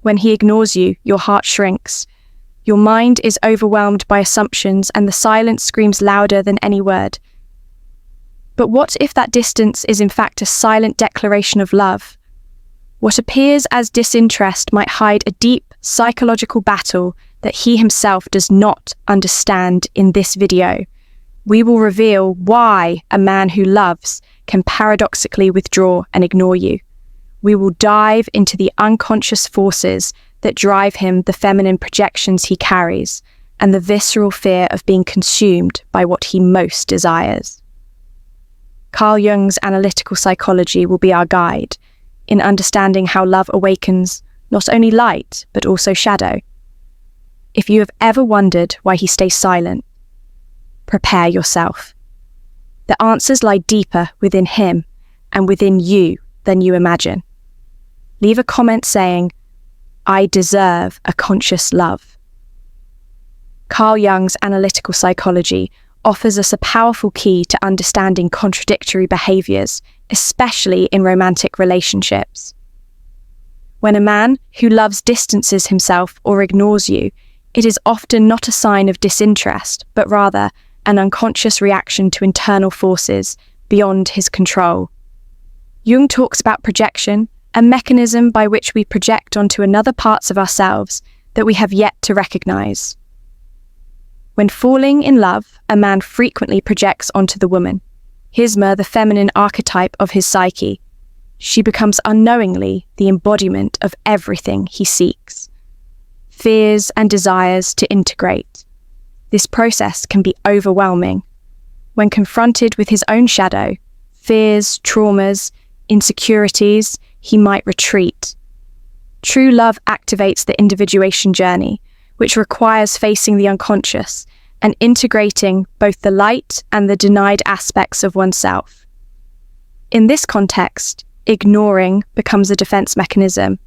When he ignores you, your heart shrinks. Your mind is overwhelmed by assumptions, and the silence screams louder than any word. But what if that distance is in fact a silent declaration of love? What appears as disinterest might hide a deep psychological battle that he himself does not understand. In this video, we will reveal why a man who loves can paradoxically withdraw and ignore you. We will dive into the unconscious forces that drive him, the feminine projections he carries, and the visceral fear of being consumed by what he most desires. Carl Jung's analytical psychology will be our guide in understanding how love awakens not only light, but also shadow. If you have ever wondered why he stays silent, prepare yourself. The answers lie deeper within him and within you than you imagine. Leave a comment saying, "I deserve a conscious love." Carl Jung's analytical psychology offers us a powerful key to understanding contradictory behaviors, especially in romantic relationships. When a man who loves distances himself or ignores you, it is often not a sign of disinterest, but rather an unconscious reaction to internal forces beyond his control. Jung talks about projection, a mechanism by which we project onto another parts of ourselves that we have yet to recognize. When falling in love, a man frequently projects onto the woman, Hisma, the feminine archetype of his psyche. She becomes unknowingly the embodiment of everything he seeks, fears and desires to integrate. This process can be overwhelming. When confronted with his own shadow, fears, traumas, insecurities, he might retreat. True love activates the individuation journey, which requires facing the unconscious and integrating both the light and the denied aspects of oneself. In this context, ignoring becomes a defense mechanism,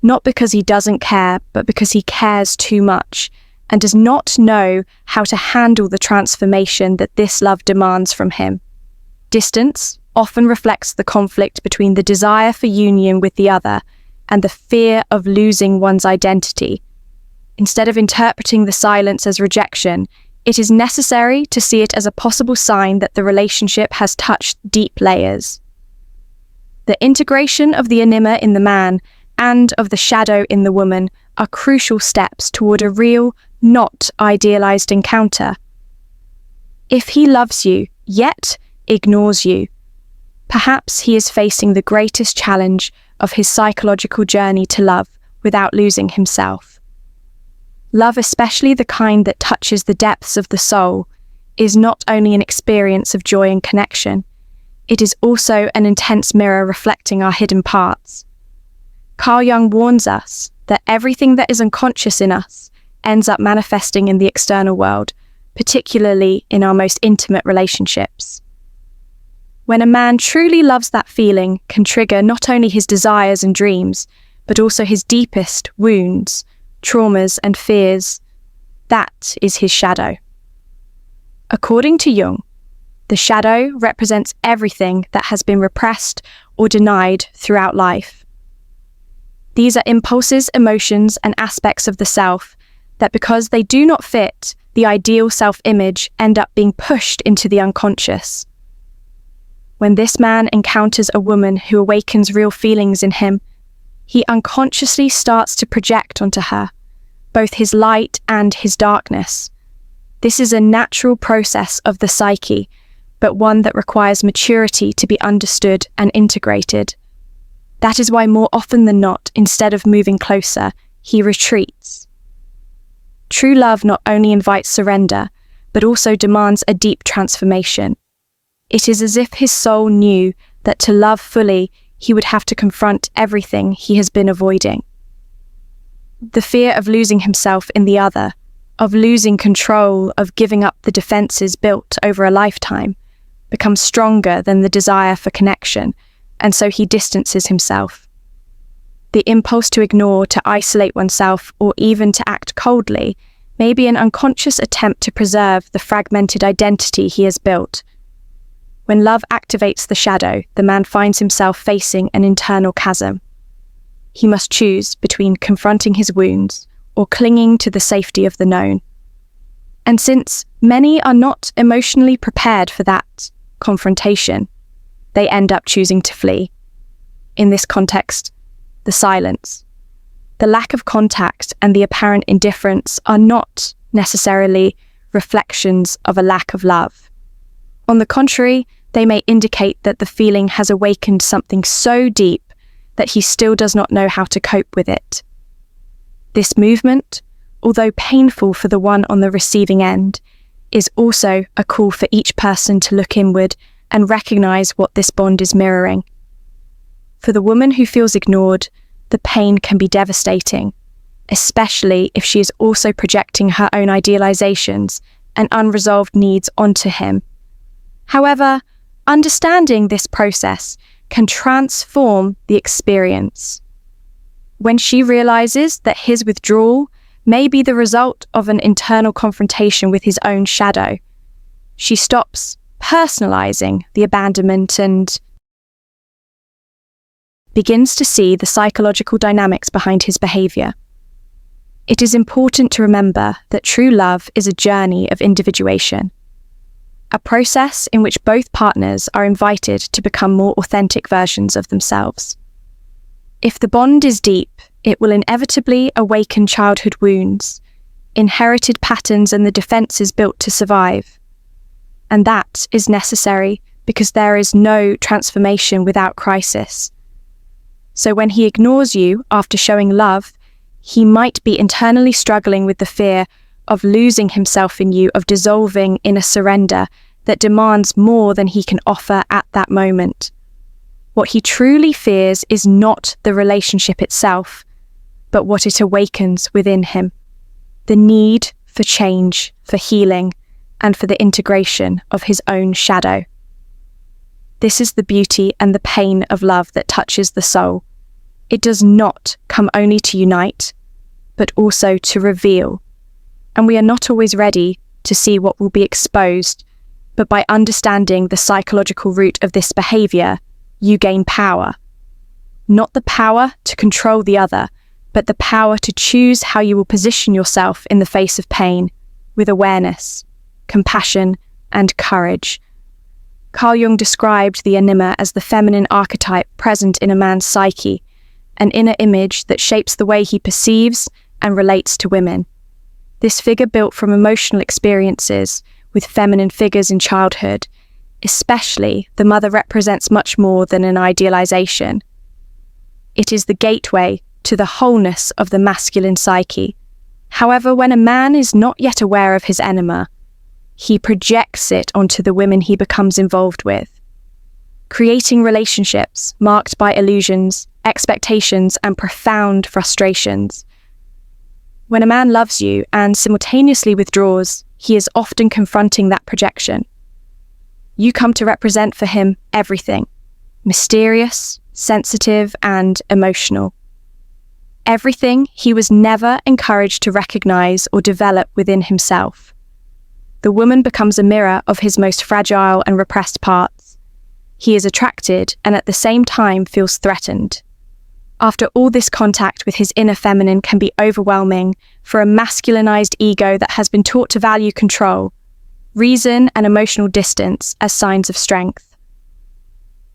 not because he doesn't care, but because he cares too much and does not know how to handle the transformation that this love demands from him. Distance often reflects the conflict between the desire for union with the other and the fear of losing one's identity. Instead of interpreting the silence as rejection, it is necessary to see it as a possible sign that the relationship has touched deep layers. The integration of the anima in the man and of the shadow in the woman are crucial steps toward a real, not idealized encounter. If he loves you, yet ignores you, perhaps he is facing the greatest challenge of his psychological journey to love without losing himself. Love, especially the kind that touches the depths of the soul, is not only an experience of joy and connection, it is also an intense mirror reflecting our hidden parts. Carl Jung warns us that everything that is unconscious in us ends up manifesting in the external world, particularly in our most intimate relationships. When a man truly loves, that feeling can trigger not only his desires and dreams, but also his deepest wounds, traumas and fears. That is his shadow. According to Jung, the shadow represents everything that has been repressed or denied throughout life. These are impulses, emotions, and aspects of the self that, because they do not fit the ideal self-image, end up being pushed into the unconscious. When this man encounters a woman who awakens real feelings in him, he unconsciously starts to project onto her both his light and his darkness. This is a natural process of the psyche, but one that requires maturity to be understood and integrated. That is why more often than not, instead of moving closer, he retreats. True love not only invites surrender, but also demands a deep transformation. It is as if his soul knew that to love fully, he would have to confront everything he has been avoiding. The fear of losing himself in the other, of losing control, of giving up the defenses built over a lifetime, becomes stronger than the desire for connection, and so he distances himself. The impulse to ignore, to isolate oneself, or even to act coldly may be an unconscious attempt to preserve the fragmented identity he has built. When love activates the shadow, the man finds himself facing an internal chasm. he must choose between confronting his wounds or clinging to the safety of the known. And since many are not emotionally prepared for that confrontation, they end up choosing to flee. In this context, the silence, the lack of contact, and the apparent indifference are not necessarily reflections of a lack of love. On the contrary, they may indicate that the feeling has awakened something so deep that he still does not know how to cope with it. This movement, although painful for the one on the receiving end, is also a call for each person to look inward and recognize what this bond is mirroring. For the woman who feels ignored, the pain can be devastating, especially if she is also projecting her own idealizations and unresolved needs onto him. However, understanding this process can transform the experience. When she realizes that his withdrawal may be the result of an internal confrontation with his own shadow, she stops personalizing the abandonment and begins to see the psychological dynamics behind his behavior. It is important to remember that true love is a journey of individuation, a process in which both partners are invited to become more authentic versions of themselves. If the bond is deep, it will inevitably awaken childhood wounds, inherited patterns, and the defenses built to survive. And that is necessary because there is no transformation without crisis. So when he ignores you after showing love, he might be internally struggling with the fear of losing himself in you, of dissolving in a surrender that demands more than he can offer at that moment. What he truly fears is not the relationship itself, but what it awakens within him. The need for change, for healing, and for the integration of his own shadow. This is the beauty and the pain of love that touches the soul. It does not come only to unite, but also to reveal. And we are not always ready to see what will be exposed, but by understanding the psychological root of this behavior, you gain power. Not the power to control the other, but the power to choose how you will position yourself in the face of pain, with awareness, compassion, and courage. Carl Jung described the Anima as the feminine archetype present in a man's psyche, an inner image that shapes the way he perceives and relates to women. This figure built from emotional experiences with feminine figures in childhood, especially the mother, represents much more than an idealization. It is the gateway to the wholeness of the masculine psyche. However, when a man is not yet aware of his Anima, he projects it onto the women he becomes involved with, creating relationships marked by illusions, expectations, and profound frustrations. When a man loves you and simultaneously withdraws, he is often confronting that projection. You come to represent for him everything: mysterious, sensitive, and emotional. Everything he was never encouraged to recognize or develop within himself. The woman becomes a mirror of his most fragile and repressed parts. He is attracted and at the same time feels threatened. After all, this contact with his inner feminine can be overwhelming for a masculinized ego that has been taught to value control, reason, and emotional distance as signs of strength.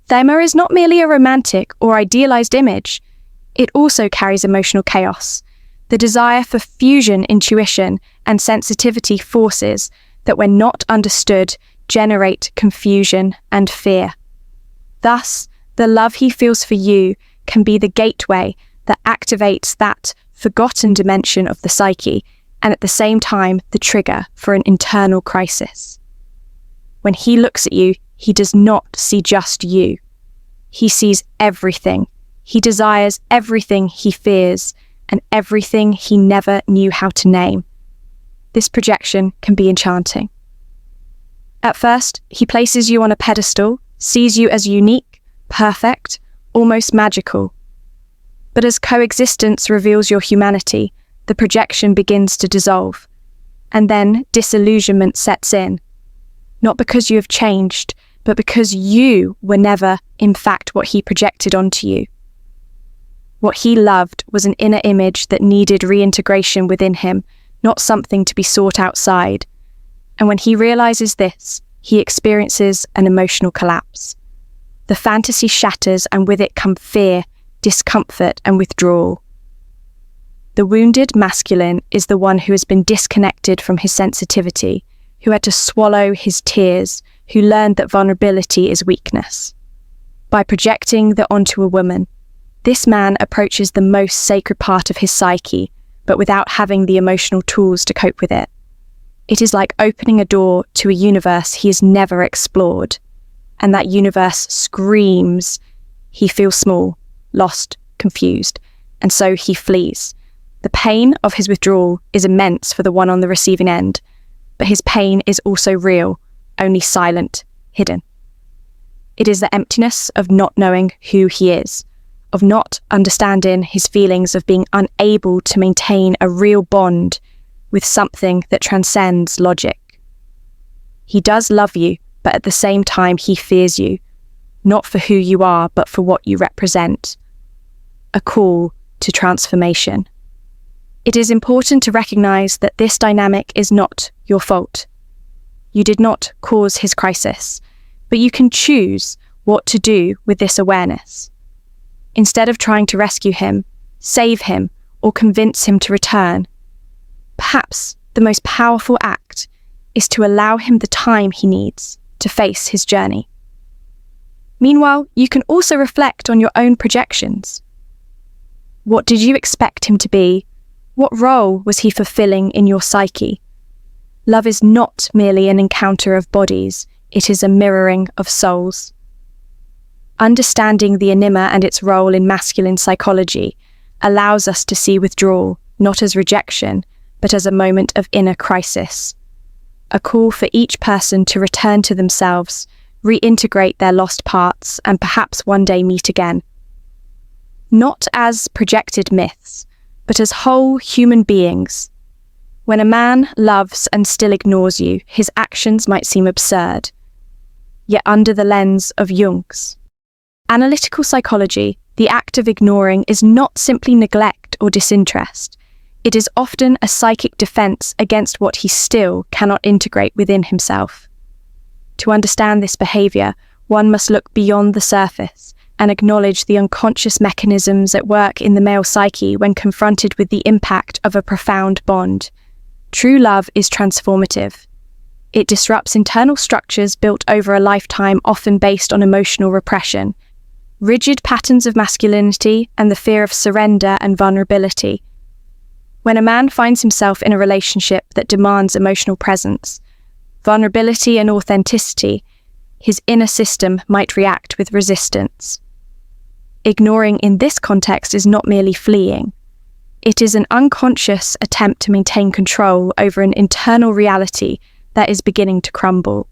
Thema is not merely a romantic or idealized image. It also carries emotional chaos, the desire for fusion, intuition, and sensitivity forces that, when not understood, generate confusion and fear. Thus, the love he feels for you can be the gateway that activates that forgotten dimension of the psyche, and at the same time the trigger for an internal crisis. When he looks at you, he does not see just you. He sees everything. He desires everything he fears and everything he never knew how to name. This projection can be enchanting. At first, he places you on a pedestal, sees you as unique, perfect, almost magical. But as coexistence reveals your humanity, the projection begins to dissolve, and then disillusionment sets in. Not because you have changed, but because you were never, in fact, what he projected onto you. What he loved was an inner image that needed reintegration within him, not something to be sought outside. And when he realizes this, he experiences an emotional collapse. The fantasy shatters, and with it come fear, discomfort, and withdrawal. The wounded masculine is the one who has been disconnected from his sensitivity, who had to swallow his tears, who learned that vulnerability is weakness. By projecting that onto a woman, this man approaches the most sacred part of his psyche, but without having the emotional tools to cope with it. It is like opening a door to a universe he has never explored, and that universe screams. He feels small, lost, confused, and so he flees. The pain of his withdrawal is immense for the one on the receiving end, but his pain is also real, only silent, hidden. It is the emptiness of not knowing who he is, of not understanding his feelings, of being unable to maintain a real bond with something that transcends logic. He does love you, but at the same time he fears you, not for who you are, but for what you represent. A call to transformation. It is important to recognize that this dynamic is not your fault. You did not cause his crisis, but you can choose what to do with this awareness. Instead of trying to rescue him, save him, or convince him to return, perhaps the most powerful act is to allow him the time he needs to face his journey. Meanwhile, you can also reflect on your own projections. What did you expect him to be? What role was he fulfilling in your psyche? Love is not merely an encounter of bodies, it is a mirroring of souls. Understanding the Anima and its role in masculine psychology allows us to see withdrawal not as rejection, but as a moment of inner crisis. A call for each person to return to themselves, reintegrate their lost parts, and perhaps one day meet again. Not as projected myths, but as whole human beings. When a man loves and still ignores you, his actions might seem absurd. Yet under the lens of Jung's analytical psychology, the act of ignoring is not simply neglect or disinterest. It is often a psychic defense against what he still cannot integrate within himself. To understand this behavior, one must look beyond the surface and acknowledge the unconscious mechanisms at work in the male psyche when confronted with the impact of a profound bond. True love is transformative. It disrupts internal structures built over a lifetime, often based on emotional repression, rigid patterns of masculinity, and the fear of surrender and vulnerability. When a man finds himself in a relationship that demands emotional presence, vulnerability, and authenticity, his inner system might react with resistance. Ignoring in this context is not merely fleeing. It is an unconscious attempt to maintain control over an internal reality that is beginning to crumble.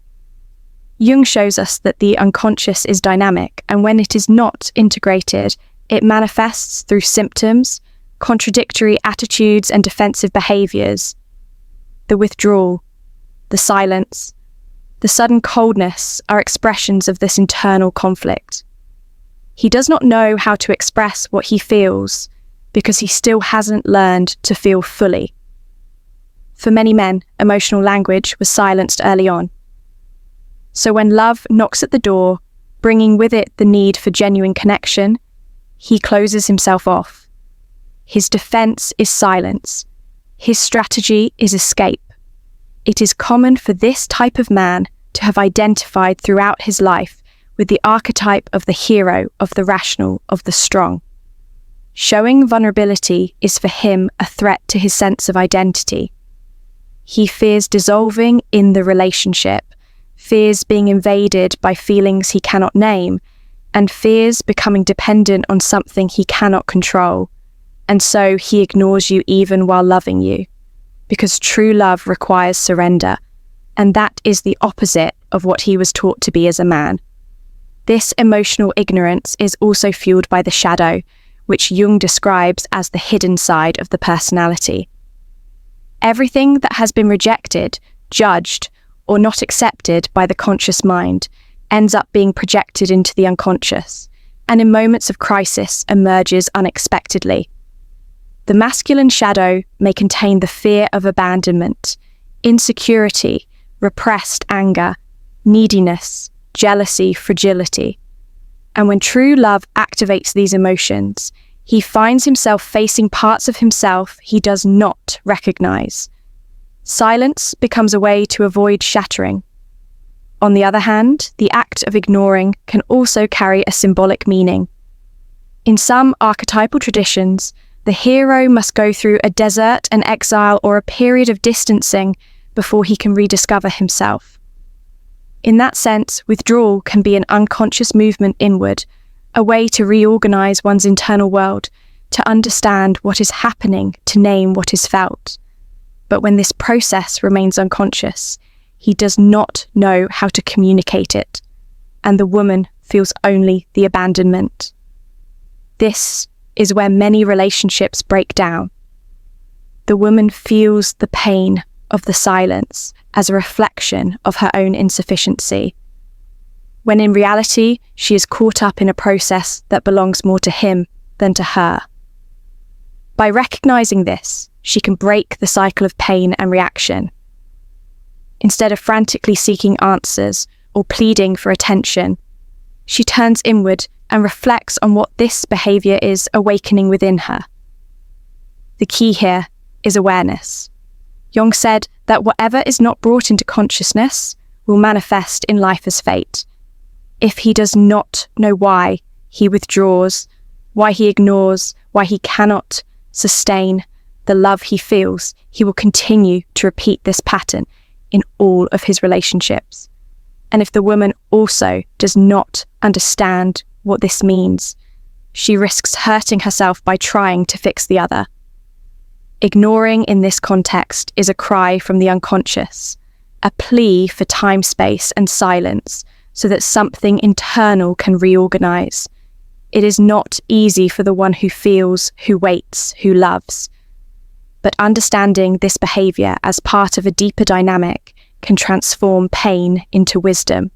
Jung shows us that the unconscious is dynamic, and when it is not integrated, it manifests through symptoms, contradictory attitudes, and defensive behaviors. The withdrawal, the silence, the sudden coldness are expressions of this internal conflict. He does not know how to express what he feels because he still hasn't learned to feel fully. For many men, emotional language was silenced early on. So when love knocks at the door, bringing with it the need for genuine connection, he closes himself off. His defense is silence. His strategy is escape. It is common for this type of man to have identified throughout his life with the archetype of the hero, of the rational, of the strong. Showing vulnerability is for him a threat to his sense of identity. He fears dissolving in the relationship, fears being invaded by feelings he cannot name, and fears becoming dependent on something he cannot control. And so he ignores you even while loving you, because true love requires surrender, and that is the opposite of what he was taught to be as a man. This emotional ignorance is also fueled by the shadow, which Jung describes as the hidden side of the personality. Everything that has been rejected, judged, or not accepted by the conscious mind ends up being projected into the unconscious, and in moments of crisis emerges unexpectedly. The masculine shadow may contain the fear of abandonment, insecurity, repressed anger, neediness, jealousy, fragility. And when true love activates these emotions, he finds himself facing parts of himself he does not recognize. Silence becomes a way to avoid shattering. On the other hand, the act of ignoring can also carry a symbolic meaning. In some archetypal traditions, the hero must go through a desert, an exile, or a period of distancing before he can rediscover himself. In that sense, withdrawal can be an unconscious movement inward, a way to reorganize one's internal world, to understand what is happening, to name what is felt. But when this process remains unconscious, he does not know how to communicate it, and the woman feels only the abandonment. This is where many relationships break down. The woman feels the pain of the silence as a reflection of her own insufficiency, when in reality she is caught up in a process that belongs more to him than to her. By recognizing this, she can break the cycle of pain and reaction. Instead of frantically seeking answers or pleading for attention, she turns inward and reflects on what this behavior is awakening within her. The key here is awareness. Jung said that whatever is not brought into consciousness will manifest in life as fate. If he does not know why he withdraws, why he ignores, why he cannot sustain the love he feels, he will continue to repeat this pattern in all of his relationships. And if the woman also does not understand what this means, she risks hurting herself by trying to fix the other. Ignoring in this context is a cry from the unconscious, a plea for time, space, and silence so that something internal can reorganize. It is not easy for the one who feels, who waits, who loves. But understanding this behavior as part of a deeper dynamic can transform pain into wisdom.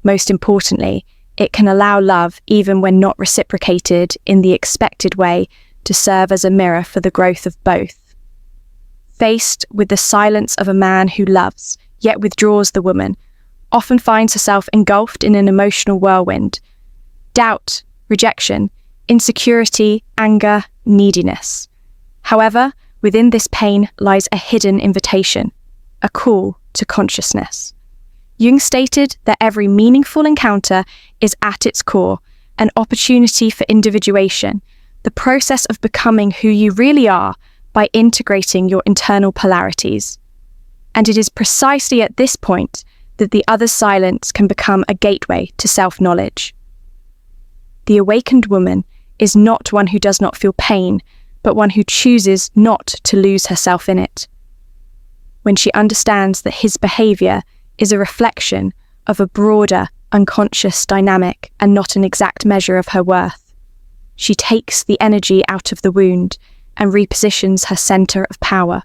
Most importantly, it can allow love, even when not reciprocated in the expected way, to serve as a mirror for the growth of both. Faced with the silence of a man who loves, yet withdraws, the woman often finds herself engulfed in an emotional whirlwind. Doubt, rejection, insecurity, anger, neediness. However, within this pain lies a hidden invitation, a call to consciousness. Jung stated that every meaningful encounter is at its core an opportunity for individuation, the process of becoming who you really are by integrating your internal polarities. And it is precisely at this point that the other's silence can become a gateway to self-knowledge. The awakened woman is not one who does not feel pain, but one who chooses not to lose herself in it. When she understands that his behavior is a reflection of a broader, unconscious dynamic and not an exact measure of her worth, she takes the energy out of the wound and repositions her center of power.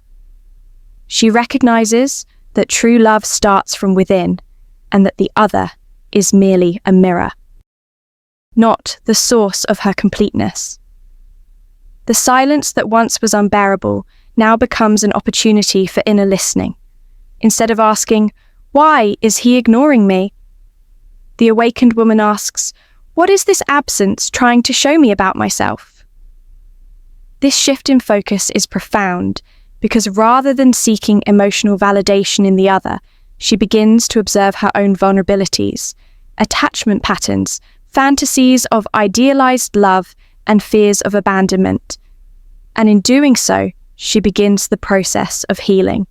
She recognizes that true love starts from within and that the other is merely a mirror, not the source of her completeness. The silence that once was unbearable now becomes an opportunity for inner listening. Instead of asking, "Why is he ignoring me?" the awakened woman asks, "What is this absence trying to show me about myself?" This shift in focus is profound because rather than seeking emotional validation in the other, she begins to observe her own vulnerabilities, attachment patterns, fantasies of idealized love, and fears of abandonment. And in doing so, she begins the process of healing.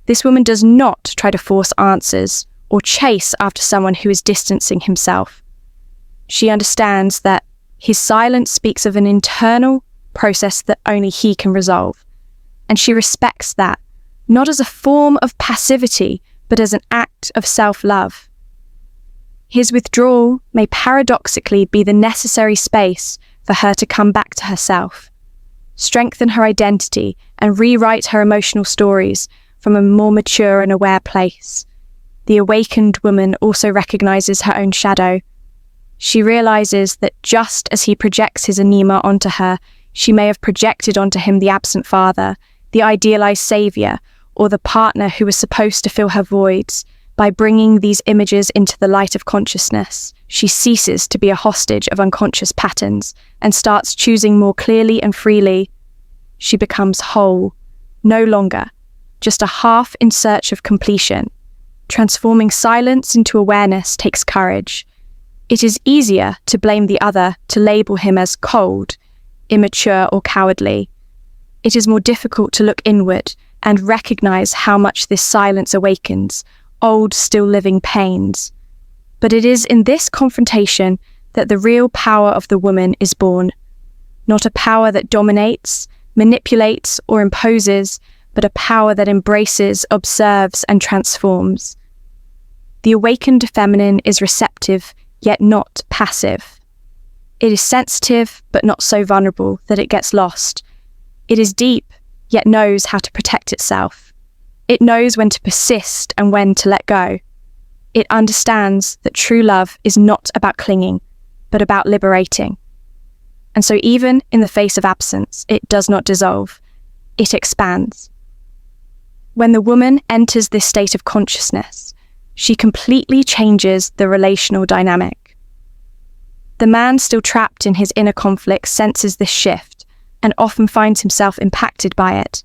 This woman does not try to force answers or chase after someone who is distancing himself. She understands that his silence speaks of an internal process that only he can resolve, and she respects that, not as a form of passivity, but as an act of self-love. His withdrawal may paradoxically be the necessary space for her to come back to herself, strengthen her identity, and rewrite her emotional stories from a more mature and aware place. The awakened woman also recognizes her own shadow. She realizes that just as he projects his Anima onto her, she may have projected onto him the absent father, the idealized savior, or the partner who was supposed to fill her voids. By bringing these images into the light of consciousness, she ceases to be a hostage of unconscious patterns and starts choosing more clearly and freely. She becomes whole, no longer just a half in search of completion. Transforming silence into awareness takes courage. It is easier to blame the other, to label him as cold, immature, or cowardly. It is more difficult to look inward and recognize how much this silence awakens old, still living pains. But it is in this confrontation that the real power of the woman is born. Not a power that dominates, manipulates, or imposes, but a power that embraces, observes, and transforms. The awakened feminine is receptive, yet not passive. It is sensitive, but not so vulnerable that it gets lost. It is deep, yet knows how to protect itself. It knows when to persist and when to let go. It understands that true love is not about clinging, but about liberating. And so even in the face of absence, it does not dissolve. It expands. When the woman enters this state of consciousness, she completely changes the relational dynamic. The man still trapped in his inner conflict senses this shift and often finds himself impacted by it.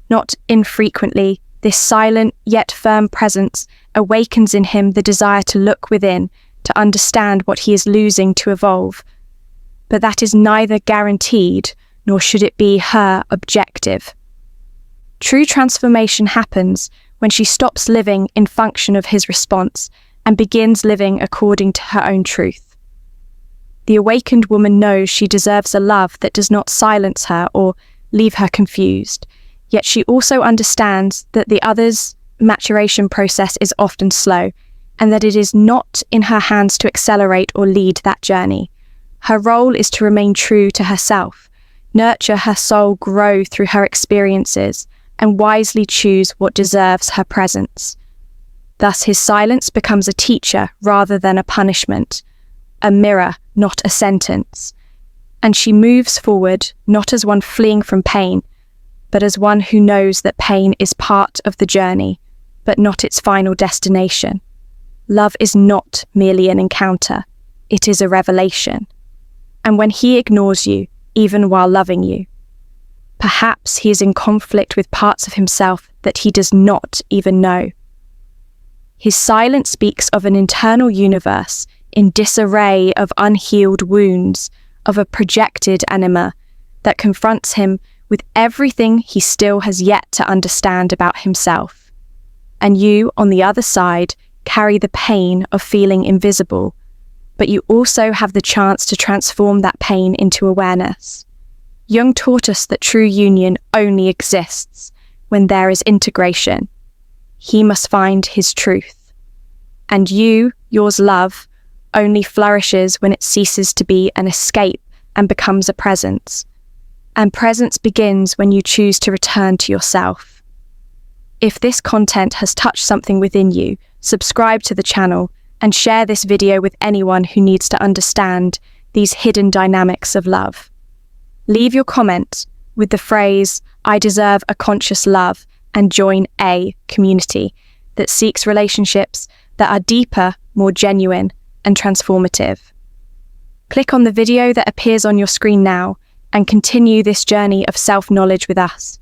Not infrequently, this silent yet firm presence awakens in him the desire to look within, to understand what he is losing to evolve. But that is neither guaranteed, nor should it be her objective. True transformation happens when she stops living in function of his response and begins living according to her own truth. The awakened woman knows she deserves a love that does not silence her or leave her confused, yet she also understands that the other's maturation process is often slow, and that it is not in her hands to accelerate or lead that journey. Her role is to remain true to herself, nurture her soul, grow through her experiences, and wisely choose what deserves her presence. Thus his silence becomes a teacher rather than a punishment, a mirror, not a sentence. And she moves forward not as one fleeing from pain, but as one who knows that pain is part of the journey, but not its final destination. Love is not merely an encounter, it is a revelation. And when he ignores you, even while loving you, perhaps he is in conflict with parts of himself that he does not even know. His silence speaks of an internal universe in disarray of unhealed wounds, of a projected anima that confronts him with everything he still has yet to understand about himself. And you, on the other side, carry the pain of feeling invisible, but you also have the chance to transform that pain into awareness. Jung taught us that true union only exists when there is integration. He must find his truth. And yours love, only flourishes when it ceases to be an escape and becomes a presence. And presence begins when you choose to return to yourself. If this content has touched something within you, subscribe to the channel and share this video with anyone who needs to understand these hidden dynamics of love. Leave your comment with the phrase, "I deserve a conscious love," and join a community that seeks relationships that are deeper, more genuine, and transformative. Click on the video that appears on your screen now and continue this journey of self-knowledge with us.